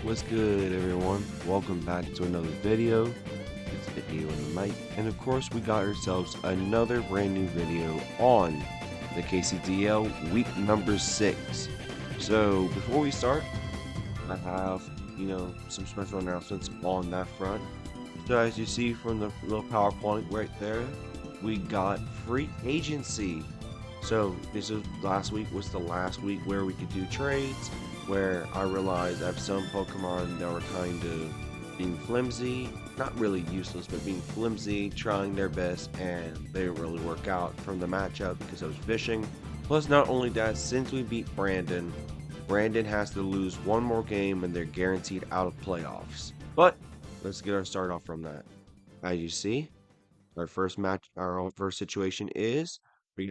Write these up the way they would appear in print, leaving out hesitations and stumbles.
What's good, everyone? Welcome back to another video. It's BlakieeAU on the mic, and of course we got ourselves another brand new video on the KCDL week number 6. So before we start, I have, some special announcements on that front. So as you see from the little PowerPoint right there, we got free agency. So last week was the last week where we could do trades, where I realized I have some Pokemon that were kind of being flimsy, not really useless, but being flimsy, trying their best, and they didn't really work out from the matchup because I was fishing. Plus, not only that, since we beat Brandon, Brandon has to lose one more game and they're guaranteed out of playoffs. But let's get our start off from that. As you see, our first situation is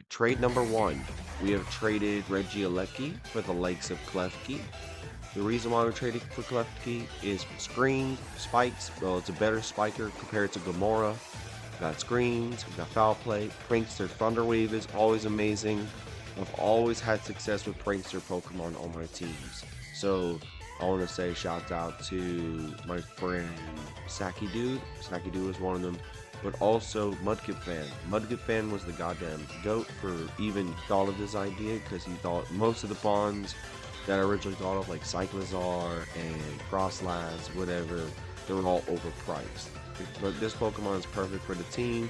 trade number 1. We have traded Regieleki for the likes of Klefki. The reason why we're trading for Klefki is screens, spikes. Well, it's a better spiker compared to Gamora. We got screens, we got foul play. Prankster Thunderwave is always amazing. I've always had success with Prankster Pokemon on my teams. So I want to say shout out to my friend Saki Dude. Saki Dude was one of them. But also Mudkip Fan. Mudkip Fan was the goddamn goat for even thought of this idea, because he thought most of the pawns that I originally thought of, like Cyclizar and Frostlass, whatever, they were all overpriced. But this Pokemon is perfect for the team.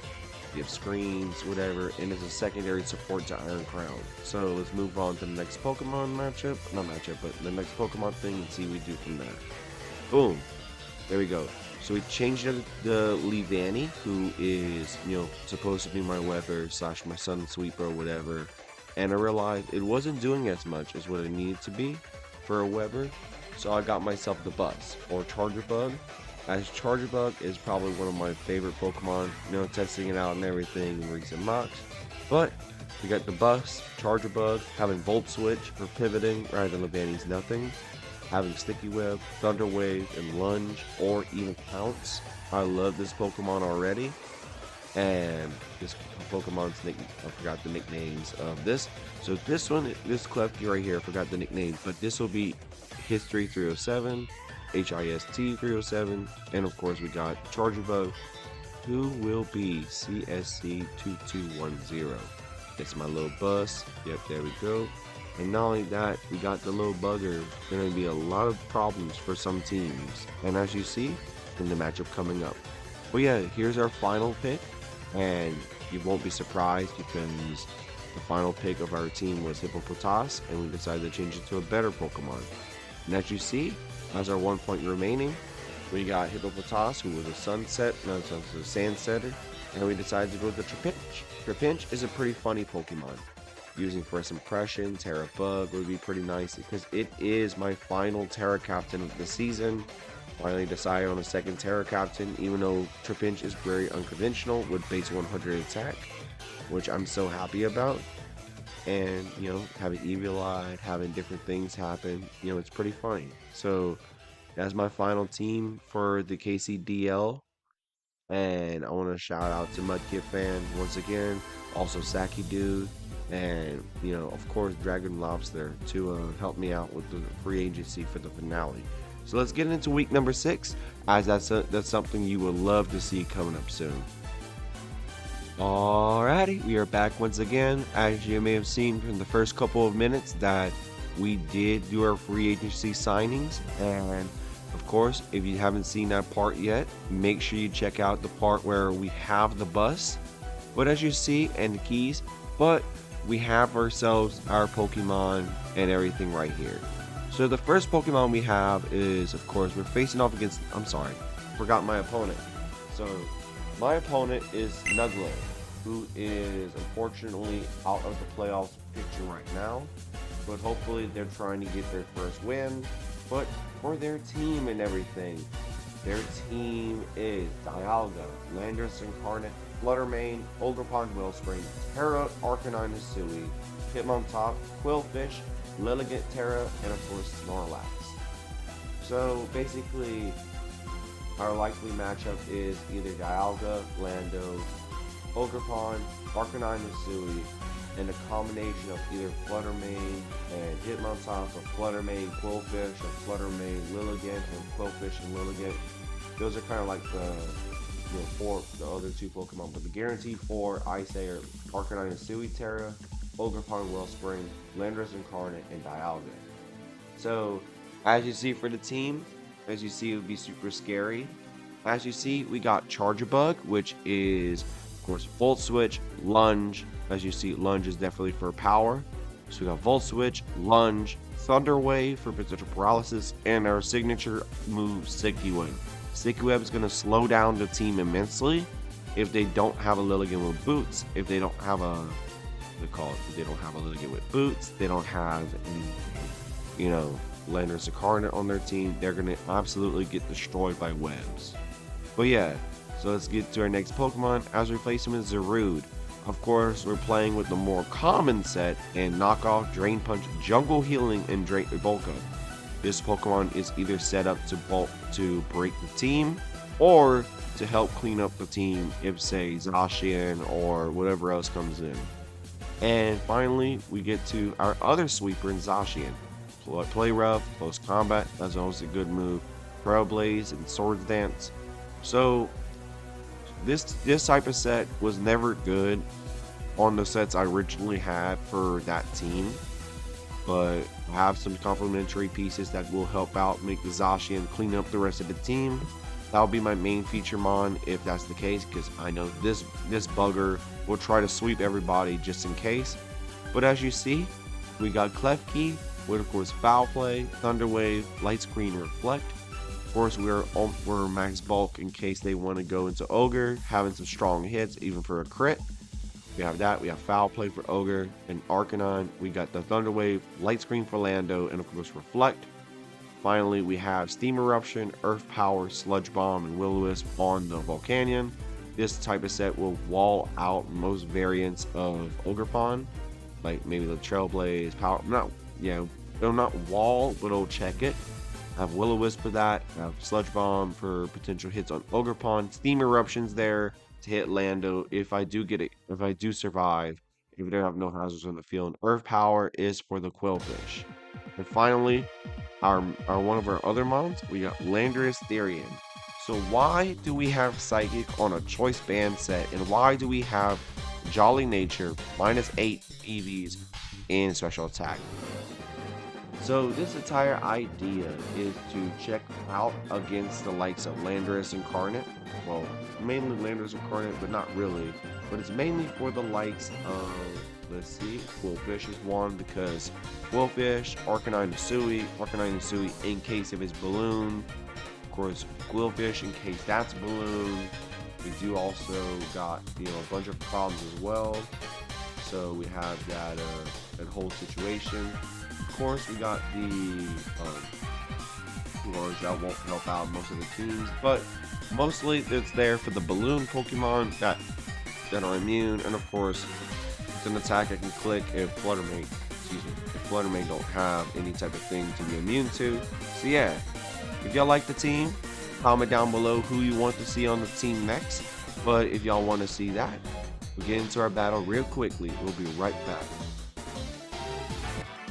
You have screens, whatever, and it's a secondary support to Iron Crown. So let's move on to the next Pokemon matchup. Not matchup, but the next Pokemon thing, and see what we do from there. Boom. There we go. So we changed the Leavanny, who is, supposed to be my weather / my sun sweeper or whatever. And I realized it wasn't doing as much as what it needed to be for a Weber. So I got myself the Bus, or Charger Bug. As Charger Bug is probably one of my favorite Pokemon, testing it out and everything in recent mocks. But we got the Bus, Charger Bug, having Volt Switch for pivoting rather than Leavanny's nothing. Having Sticky Web, Thunder Wave, and Lunge, or even Pounce. I love this Pokemon already. And this Pokemon's I forgot the nicknames of this. So this this Klefki right here, I forgot the nickname. But this will be History 307, HIST 307, and of course we got Charger Bug, who will be CSC 2210. It's my little bus. Yep, there we go. And not only that, we got the little bugger. Going to be a lot of problems for some teams. And as you see, in the matchup coming up. But yeah, here's our final pick. And you won't be surprised because the final pick of our team was Hippopotas. And we decided to change it to a better Pokemon. And as you see, as our 1 point remaining, we got Hippopotas, who was a sand setter. And we decided to go with the Trapinch. Trapinch is a pretty funny Pokemon. Using First Impression, Terra Bug would be pretty nice because it is my final Terra Captain of the season. Finally decided on a second Terra Captain, even though Trapinch is very unconventional with base 100 attack, which I'm so happy about. And, having Eviolite, having different things happen, it's pretty funny. So that's my final team for the KCDL. And I want to shout out to Mudkip Fan once again, also Saki Dude, and of course Dragon Lobster to help me out with the free agency for the finale. So let's get into week number 6, as that's something you will love to see coming up soon. Alrighty, we are back once again. As you may have seen from the first couple of minutes that we did do our free agency signings, and of course, if you haven't seen that part yet, make sure you check out the part where we have the bus, but as you see, and the keys, but we have ourselves our Pokemon and everything right here. So the first Pokemon we have is, of course, we're facing off against, forgot my opponent. So my opponent is Nugglo, who is unfortunately out of the playoffs picture right now, but hopefully they're trying to get their first win. But for their team and everything, their team is Dialga, Landorus Incarnate, Fluttermane, Oldropon Wellspring, Terra Arcanine Hisui, Hitmontop, Quillfish, Lilligant Terra, and of course Snorlax. So basically, our likely matchup is either Dialga, Lando, Oldropon, Arcanine Hisui, and a combination of either Fluttermane and Hitmontop, or Fluttermane, Quillfish, or Fluttermane, Lilligant, and Quillfish and Lilligant. Those are kind of like the the other 2 Pokemon, but the guaranteed 4 I say are Arcanine and Suicera, Ogerpon, Wellspring, Landorus Incarnate, and Dialga. So, as you see for the team, as you see, it would be super scary. As you see, we got Charjabug, which is, of course, Volt Switch, Lunge. As you see, Lunge is definitely for power. So we got Volt Switch, Lunge, Thunder Wave for potential paralysis, and our signature move, Sticky Web. Sticky Web is going to slow down the team immensely if they don't have a Lilligant with boots. If they don't have a, if they don't have a Lilligant with boots, they don't have any, Landorus Incarnate on their team, they're going to absolutely get destroyed by webs. But yeah, so let's get to our next Pokemon. As replacement is Zarude. Of course, we're playing with the more common set and knockoff Drain Punch, Jungle Healing, and Drain Bulk Up. This Pokemon is either set up to break the team or to help clean up the team if, say, Zacian or whatever else comes in. And finally, we get to our other sweeper in Zacian. Play Rough, Close Combat, that's always a good move. Trailblaze and Swords Dance. So this type of set was never good on the sets I originally had for that team, but I have some complementary pieces that will help out make the Zacian clean up the rest of the team. That'll be my main feature mon if that's the case, because I know this bugger will try to sweep everybody just in case. But as you see, we got Klefki with, of course, Foul Play, Thunder Wave, Light Screen, Reflect. Of course, we're max bulk in case they want to go into Ogre, having some strong hits, even for a crit. We have that. We have Foul Play for Ogre and Arcanine. We got the Thunder Wave, Light Screen for Lando, and of course Reflect. Finally, we have Steam Eruption, Earth Power, Sludge Bomb, and Will-O-Wisp on the Volcanion. This type of set will wall out most variants of Ogerpon, like maybe the Trailblaze, Power. It'll not wall, but it'll check it. I have Will-O-Wisp for that. I have Sludge Bomb for potential hits on Ogerpon. Steam Eruptions there to hit Lando if I do get it. If I do survive, if they have no hazards on the field. Earth Power is for the Quillfish. And finally, our one of our other mons, we got Landorus Therian. So why do we have Psychic on a Choice Band set, and why do we have Jolly Nature -8 EVs in Special Attack? So this entire idea is to check out against the likes of Landorus Incarnate. Well, mainly Landorus Incarnate, but not really. But it's mainly for the likes of, let's see, Quillfish is one, because Quillfish, Arcanine and Sui in case of his balloon. Of course, Quillfish in case that's balloon. We do also got, a bunch of problems as well. So we have that whole situation. Of course, we got the orange that won't help out most of the teams, but mostly it's there for the balloon Pokemon that are immune, and of course, it's an attack I can click if Fluttermane don't have any type of thing to be immune to. So yeah, if y'all like the team, comment down below who you want to see on the team next. But if y'all want to see that, we'll get into our battle real quickly. We'll be right back.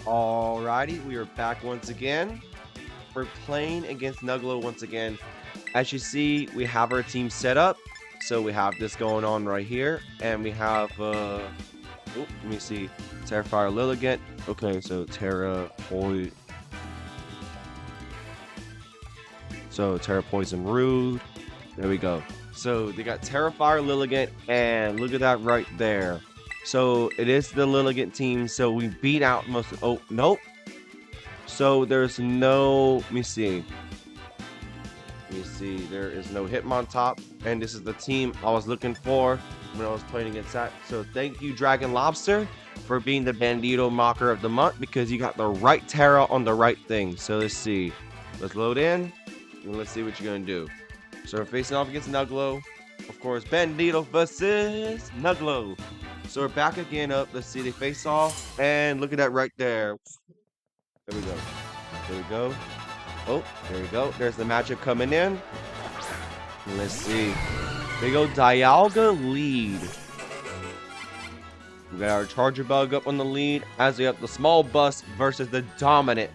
Alrighty, we are back once again. We're playing against Nugglo once again. As you see, we have our team set up. So we have this going on right here, and we have let me see, Terrafire Lilligant. Okay, so Terra Poison Rude. There we go. So they got Terrafire Lilligant, and look at that right there. So it is the Lilligant team. So we beat out most of, oh nope. So there's no, let me see, there is no Hitmontop, and this is the team I was looking for when I was playing against that. So thank you, Dragon Lobster, for being the Bandito Mocker of the month, because you got the right Terra on the right thing. So let's see, let's load in and let's see what you're gonna do. So we're facing off against Nugglo, of course, Bandito versus Nugglo. So we're back again up. Let's see, they face off, and look at that right there. There we go. There we go. Oh, there we go. There's the matchup coming in. Let's see. There you go. Dialga lead. We got our Charger Bug up on the lead as we have the small bus versus the dominant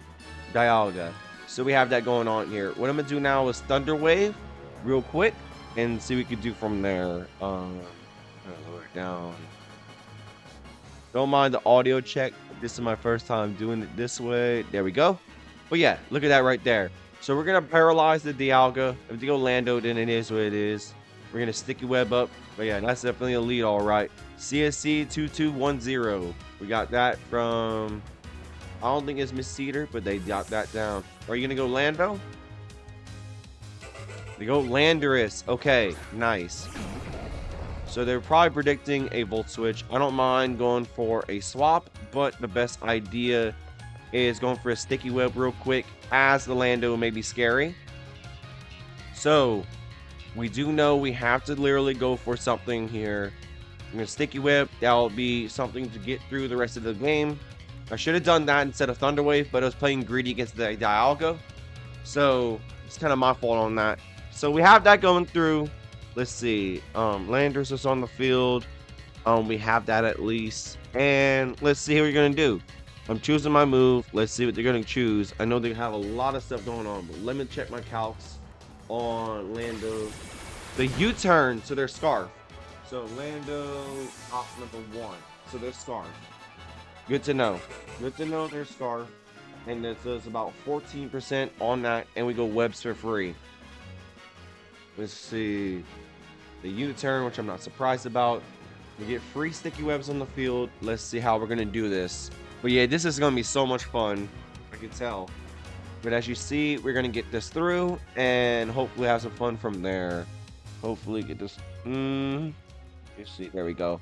Dialga. So we have that going on here. What I'm going to do now is Thunder Wave real quick and see what we can do from there. Lower it down. Don't mind the audio check. This is my first time doing it this way. There we go. But yeah, look at that right there. So we're going to paralyze the Dialga. If they go Lando, then it is what it is. We're going to Sticky Web up. But yeah, that's definitely a lead, all right. CSC 2210. We got that from, I don't think it's Miss Cedar, but they got that down. Are you going to go Lando? They go Landorus. Okay, nice. So they're probably predicting a Volt Switch. I don't mind going for a swap, but the best idea is going for a Sticky Web real quick, as the Lando may be scary. So we do know we have to literally go for something here. I'm going to Sticky Web. That'll be something to get through the rest of the game. I should have done that instead of Thunder Wave, but I was playing greedy against the Dialga. So it's kind of my fault on that. So we have that going through. Let's see. Landers is on the field. We have that at least. And let's see what we're going to do. I'm choosing my move. Let's see what they're going to choose. I know they have a lot of stuff going on, but let me check my calcs on Lando. The U-turn to their Scarf. So Lando, option number 1. So their Scarf. Good to know. Good to know their Scarf. And it does about 14% on that. And we go Webs for free. Let's see. The U-turn, which I'm not surprised about. We get free Sticky Webs on the field. Let's see how we're going to do this. But yeah, this is going to be so much fun. I can tell. But as you see, we're going to get this through. And hopefully have some fun from there. Hopefully get this. You see, there we go.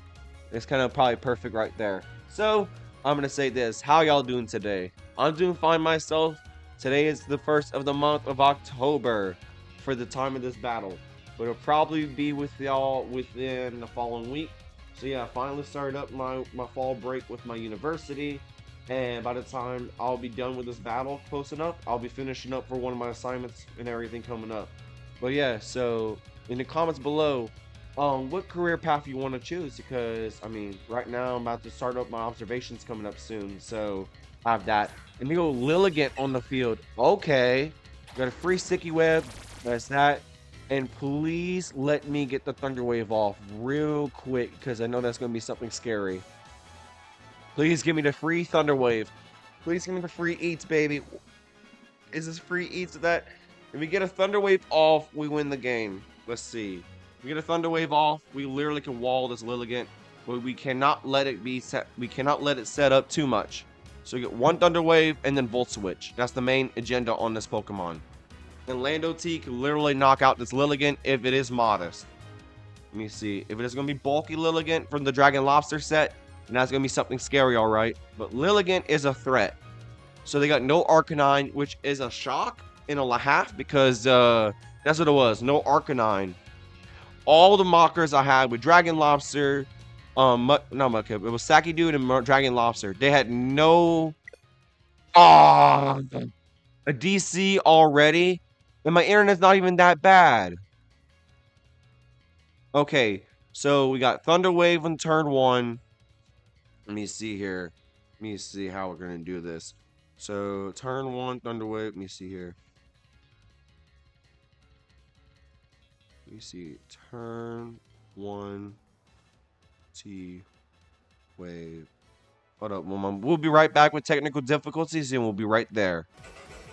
It's kind of probably perfect right there. So I'm going to say this. How y'all doing today? I'm doing fine myself. Today is the 1st of the month of October for the time of this battle. But it'll probably be with y'all within the following week. So yeah, I finally started up my fall break with my university. And by the time I'll be done with this battle posting up, I'll be finishing up for one of my assignments and everything coming up. But yeah, so in the comments below, what career path you want to choose, because I mean right now I'm about to start up my observations coming up soon, so I have that. And we go Lilligant on the field. Okay, got a free Sticky Web. That's that. And please let me get the Thunder Wave off real quick, because I know that's going to be something scary. Please give me the free Thunder Wave. Please give me the free eats, baby. Is this free eats? That if we get a Thunder Wave off, we win the game. Let's see. If we get a Thunder Wave off, we literally can wall this Lilligant, but we cannot let it be set. We cannot let it set up too much. So we get one Thunder Wave and then Volt Switch. That's the main agenda on this Pokemon. And Lando T can literally knock out this Lilligant if it is modest. Let me see. If it is going to be bulky Lilligant from the Dragon Lobster set, then that's going to be something scary, all right. But Lilligant is a threat. So they got no Arcanine, which is a shock and a half, because that's what it was. No Arcanine. All the mockers I had with Dragon Lobster, not Mudkip, it was Saki Dude and Dragon Lobster. They had no a DC already. And my internet's not even that bad. Okay, so we got Thunder Wave on turn 1. Let me see here. Let me see how we're going to do this. So, turn 1, Thunder Wave. Let me see here. Let me see. Turn 1, T-Wave. Hold up. We'll be right back with technical difficulties, and we'll be right there.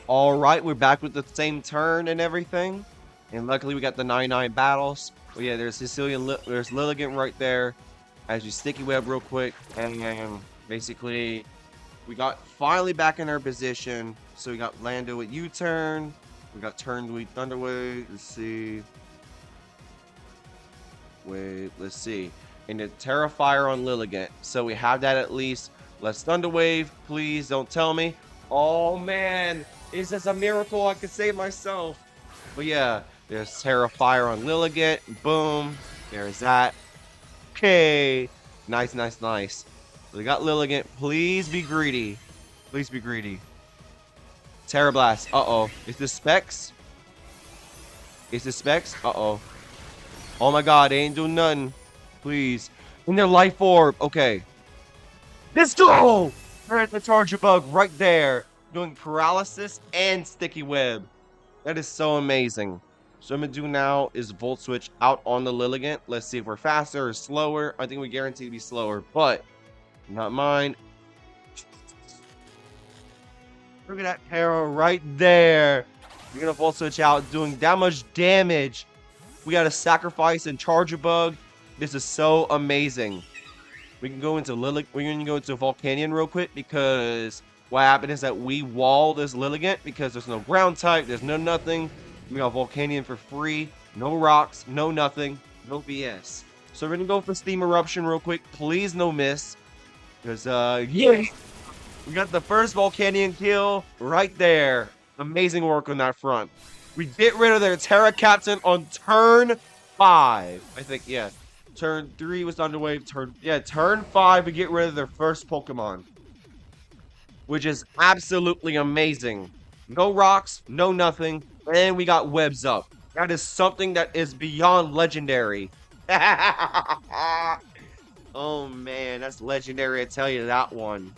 All right, we're back with the same turn and everything. And luckily, we got the 99 battles. But yeah, there's there's Lilligant right there. As you Sticky Web real quick. And basically, we got finally back in our position. So we got Lando with U-turn. We got turn with Thunder Wave. Let's see. Wait, let's see. And the Terrifier on Lilligant. So we have that at least. Let's Thunder Wave. Please don't tell me. Oh, man. Is this a miracle I could save myself? But yeah, there's Terrifier on Lilligant. Boom. There's that. Okay. Nice, nice, nice. We got Lilligant. Please be greedy. Please be greedy. Terra Blast. Uh-oh. Is this Specs? Is this Specs? Uh-oh. Oh my god, they ain't doing nothing. Please. In their Life Orb. Okay. Let's go! There's the Charger Bug right there, doing paralysis and sticky web. That is so amazing. So what I'm gonna do now is Volt Switch out on the Lilligant. Let's see if we're faster or slower. I think we guarantee to be slower, but not mine. Look at that arrow right there. You're gonna Volt Switch out, doing that much damage. We got a Sacrifice and Charger Bug. This is so amazing. We can go into we're gonna go into Volcanion real quick because what happened is that we wall this Lilligant because there's no ground type, there's no nothing. We got Volcanion for free, no rocks, no nothing, no BS. So we're gonna go for Steam Eruption real quick. Please no miss. Because yeah, we got the first Volcanion kill right there. Amazing work on that front. We get rid of their Terra Captain on turn 5. I think, yeah. Turn 3 was underway. Turn 5, we get rid of their first Pokemon. Which is absolutely amazing. No rocks, no nothing. And we got webs up. That is something that is beyond legendary. Oh man, that's legendary, I tell you that one.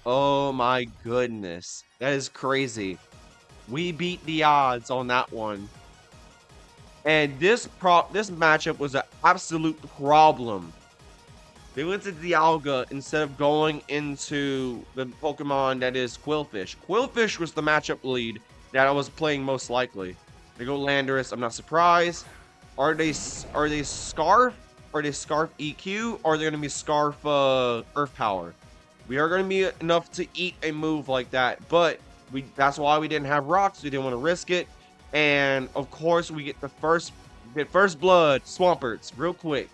Oh my goodness. That is crazy. We beat the odds on that one. And this matchup was an absolute problem. They went to Dialga instead of going into the Pokemon that is Quillfish. Quillfish was the matchup lead that I was playing most likely. They go Landorus, I'm not surprised. Are they Scarf? Are they Scarf EQ? Or are they going to be Scarf Earth Power? We are going to be enough to eat a move like that, but that's why we didn't have rocks. We didn't want to risk it. And of course, we get first blood Swamperts real quick.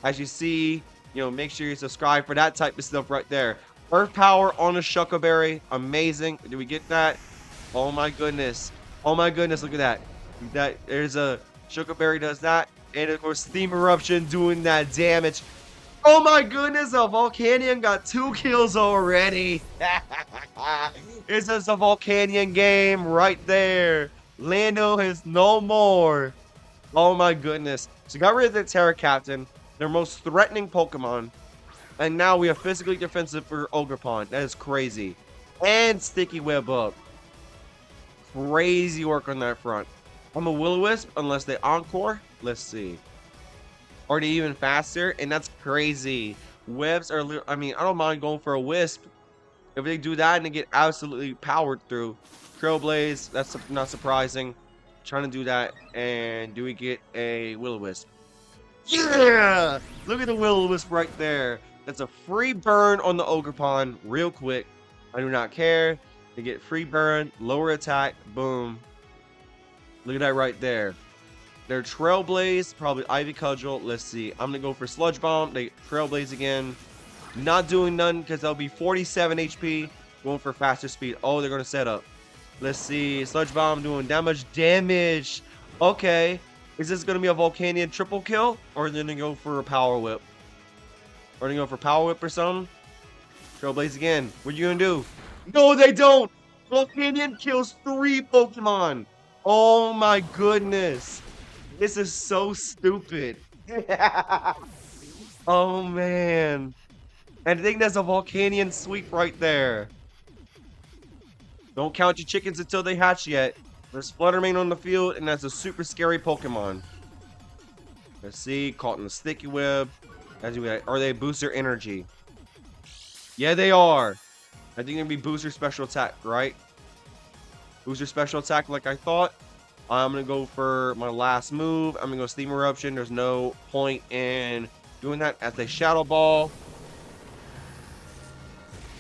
As you see, make sure you subscribe for that type of stuff right there. Earth Power on a Shuckleberry, amazing. Did we get that? Oh my goodness. Oh my goodness, look at that. There's a Shuckleberry does that. And of course, Steam Eruption doing that damage. Oh my goodness, a Volcanion got 2 kills already. This is a Volcanion game right there. Lando is no more. Oh my goodness. So got rid of the Terra Captain, their most threatening Pokemon. And now we are physically defensive for Ogerpon. That is crazy. And Sticky Web up. Crazy work on that front. I'm a Will-O-Wisp unless they Encore. Let's see. Are they even faster? And that's crazy. Webs are, I don't mind going for a Wisp. If they do that and they get absolutely powered through. Trailblaze, that's not surprising. Trying to do that. And do we get a Will-O-Wisp? Yeah! Look at the Will-O-Wisp right there. That's a free burn on the Ogerpon real quick. I do not care. They get free burn, lower attack, boom. Look at that right there. Their Trailblaze, probably Ivy Cudgel. Let's see. I'm going to go for Sludge Bomb. They Trailblaze again. Not doing none because they'll be 47 HP. Going for faster speed. Oh, they're going to set up. Let's see. Sludge Bomb doing that much damage. Okay. Is this going to be a Volcanion triple kill? Or are they going to go for a Power Whip? Or are they going to go for Power Whip or something? Trailblaze again. What are you going to do? No, they don't. Volcanion kills 3 Pokemon. Oh my goodness. This is so stupid. Oh man. And I think that's a Volcanion sweep right there. Don't count your chickens until they hatch yet. There's Fluttermane on the field, and that's a super scary Pokemon. Let's see. Caught in the Sticky Web. Are they booster energy? Yeah, they are. I think they're going to be booster special attack, right? Booster special attack like I thought. I'm going to go for my last move. I'm going to go Steam Eruption. There's no point in doing that as a Shadow Ball.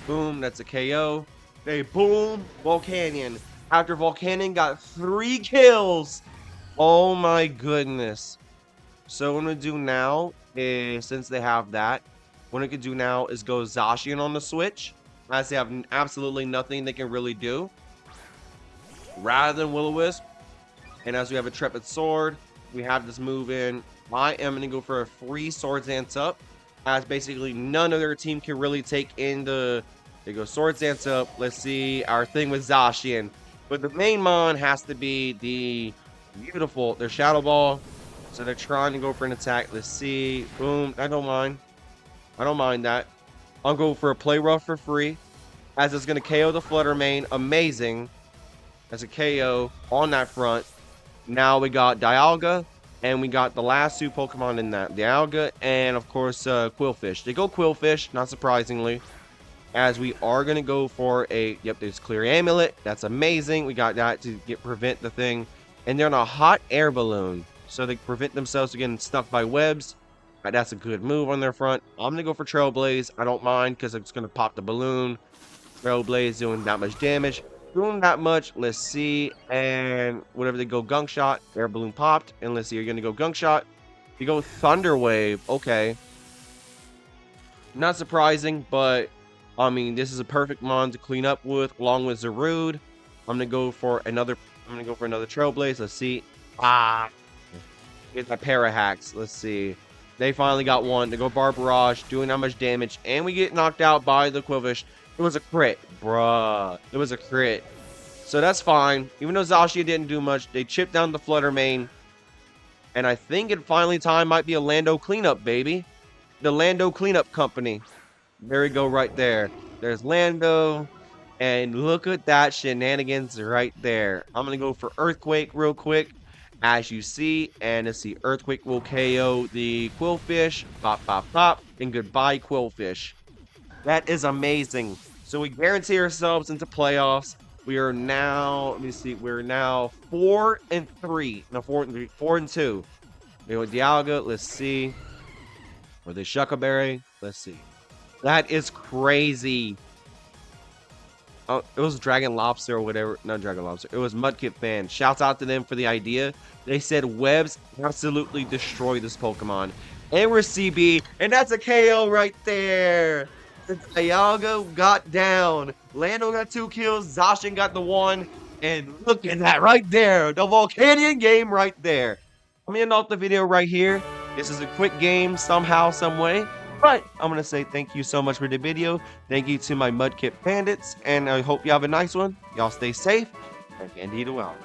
Boom, that's a KO. Hey, boom, Volcanion. After Volcanion got 3 kills. Oh my goodness. So what I'm going to do now is, since they have that, what I could do now is go Zacian on the switch. As they have absolutely nothing they can really do. Rather than Will-O-Wisp. And as we have a Trepid Sword, we have this move in. I am going to go for a free Swords Dance Up. As basically none of their team can really take in the... They go Swords Dance Up. Let's see our thing with Zacian. But the main mon has to be the beautiful, their Shadow Ball. So they're trying to go for an attack. Let's see. Boom. I don't mind. I don't mind that. I'm going for a play rough for free, as it's going to KO the Flutter Mane. Amazing. As a KO on that front. Now we got Dialga, and we got the last two Pokemon in that. Dialga, and of course, Quillfish. They go Quillfish, not surprisingly. As we are going to go for a, yep, there's Clear Amulet. That's amazing. We got that to prevent the thing. And they're on a hot air balloon, so they prevent themselves from getting stuck by webs. That's a good move on their front. I'm going to go for Trailblaze. I don't mind because it's going to pop the balloon. Trailblaze doing that much damage. Doing that much, let's see. And whatever they go Gunk Shot, air balloon popped. And let's see, you're going to go Gunk Shot. You go Thunder Wave. Okay. Not surprising, but I mean, this is a perfect mon to clean up with, along with Zarude. I'm gonna go for another Trailblaze. Let's see. Get my Parahacks. Let's see. They finally got one. They go Barbarage, doing that much damage, and we get knocked out by the Quillfish. It was a crit, bruh. It was a crit. So that's fine. Even though Zacian didn't do much, they chipped down the Flutter Mane. And I think it finally time might be a Lando cleanup, baby. The Lando Cleanup Company. There we go right there. There's Lando. And look at that shenanigans right there. I'm going to go for Earthquake real quick. As you see. And let's see. Earthquake will KO the Quillfish. Pop, pop, pop. And goodbye, Quillfish. That is amazing. So we guarantee ourselves into playoffs. We are now, let me see. We're now 4-3. No, 4-2. We go Dialga. Let's see. Or the Shuckleberry. Let's see. That is crazy. Oh, it was Dragon Lobster or whatever. Not Dragon Lobster. It was Mudkip Fan. Shouts out to them for the idea. They said webs absolutely destroy this Pokemon. And we're CB. And that's a KO right there. Dialga got down. Lando got 2 kills. Zacian got the 1. And look at that right there. The Volcanion game right there. I'm going to end off the video right here. This is a quick game somehow, some way. But I'm going to say thank you so much for the video. Thank you to my Mudkip Bandits. And I hope you have a nice one. Y'all stay safe. And Candido out.